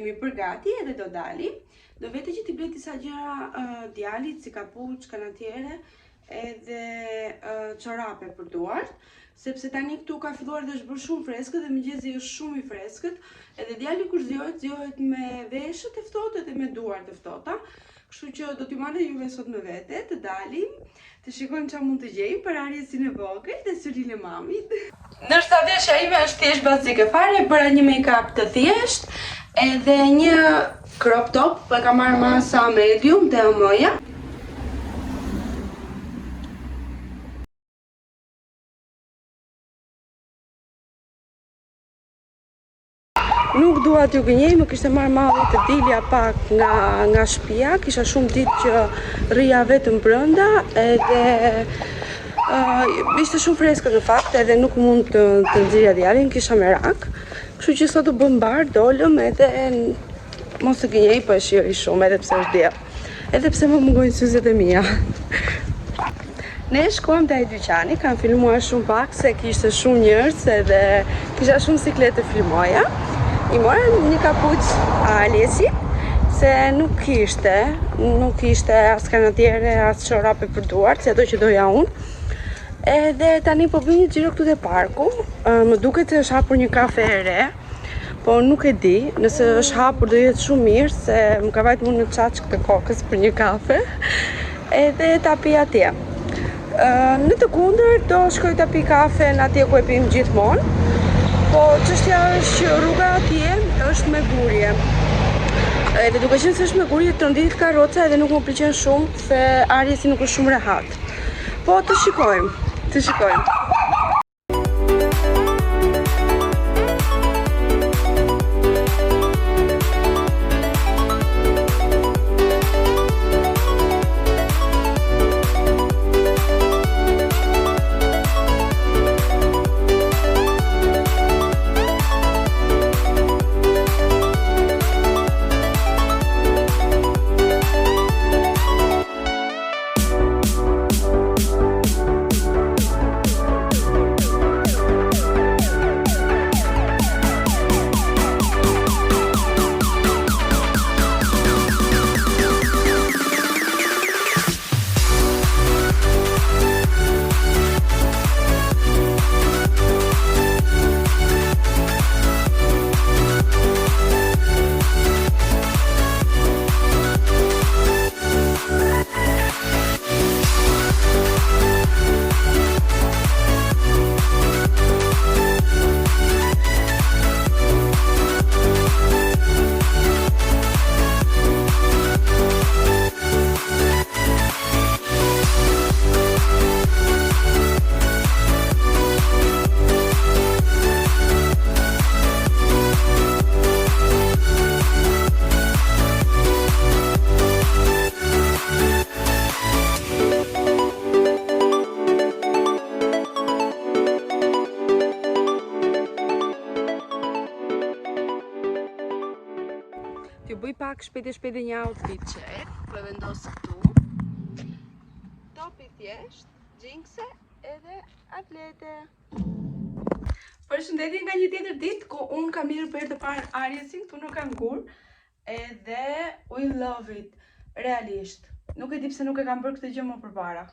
jemi përgati edhe do dalim. Do vete që t'i ble disa gjëra djalit, si kapuç, kanatiere, edhe çorape për duart, sepse tani këtu ka filluar dhe është bërë shumë freskët dhe mëngjesi është shumë i freskët, edhe djali kur zgjohet me veshët e ftohta dhe me duart e ftohta. Kështu që do t'ju marrë juve sot me vete, të dalim, të shikojmë çfarë mund të gjejmë për Ariesin e vogël dhe syrin e mamit. Ndërsa veshja ime është thjesht bazike fare, bëra një make-up të thjesht, edhe një crop top, e kam marrë masa medium dhe moja. Nuk dua t'ju gënjej, më kishte marrë malli të dilja pak nga shtëpia, kisha shumë ditë që rria vetëm brenda, edhe ishte shumë freskët në fakt, edhe nuk mund të nxirja djalin, kisha merak. Kështu që sot u bëm bar, dolëm edhe mos të gënjej, po e shijoj shumë, edhe pse është diell. Edhe pse më mungojnë syzet e mia. Ne shkuam te ai dyqani, kam filmuar shumë pak se kishte shumë njerëz edhe kisha shumë sikletë të filmoja. I morëm një kapuç Aliesit, se nuk kishte as kanatiere, as çorape për duart, si ato që doja unë. Edhe tani po bëj një xhiro këtu te parku. Më duket se është hapur një kafe e re, po nuk e di, nëse është hapur do jetë shumë mirë, se më ka vajt mua në çaçk të kokës për një kafe. Edhe ta pi atje. Në të kundërt do shkoj ta pi kafe në atje ku e pim gjithmonë. Po çështja është që rruga atje është me gurje. Edhe duke qenë se është me gurje trondit karroca edhe nuk më pëlqen shumë se Ariesi nuk është shumë rehat. Po të shikojmë. T'ju bëj pak shpejt një outfit check, po e vendos këtu. Topi thjesht, xhinkse edhe atlete. Përshëndetje nga një tjetër ditë ku unë kam mirë për të parë Ariesin këtu në kangur, edhe we love it, realisht. Nuk e di pse nuk e kam bërë këtë gjë më përpara.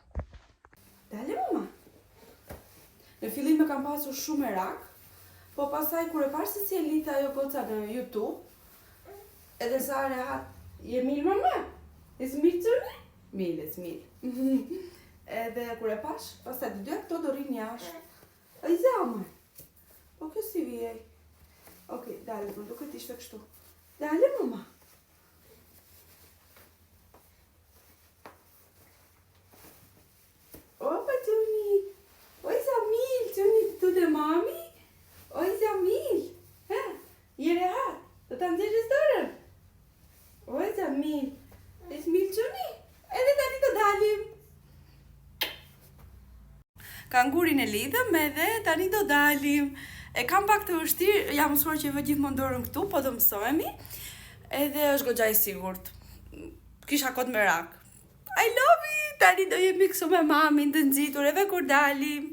Dale mama. Në fillim e kam pasur shumë merak, po pastaj kur e parë se si e lidh ajo goca në YouTube, edhe sa rehat, je mirë mama? E smilë qërë? Mirë, e smilë. Edhe kur e pash, pastaj të dy këto do rinë jashtë. A i zama? Po kjo si vijej? Okej, dale, më duke t'ishte kështu. Dale mama. Opa qëni. Oj Zamil, qëni të të mami? Oj Zamil. Je rehat, do të nxjerrësh dorën? Oj Zamil, e smil qëni? Edhe tani të dalim. Kangurin e lidhëm edhe tani do dalim. E kam pak të vështirë, jam mësuar që e vë gjithmonë dorën këtu, po do mësohemi. Edhe është goxha i sigurt. Kisha kot merak. I love it! Tani do jemi këtu me mamin të nxitur edhe kur dalim.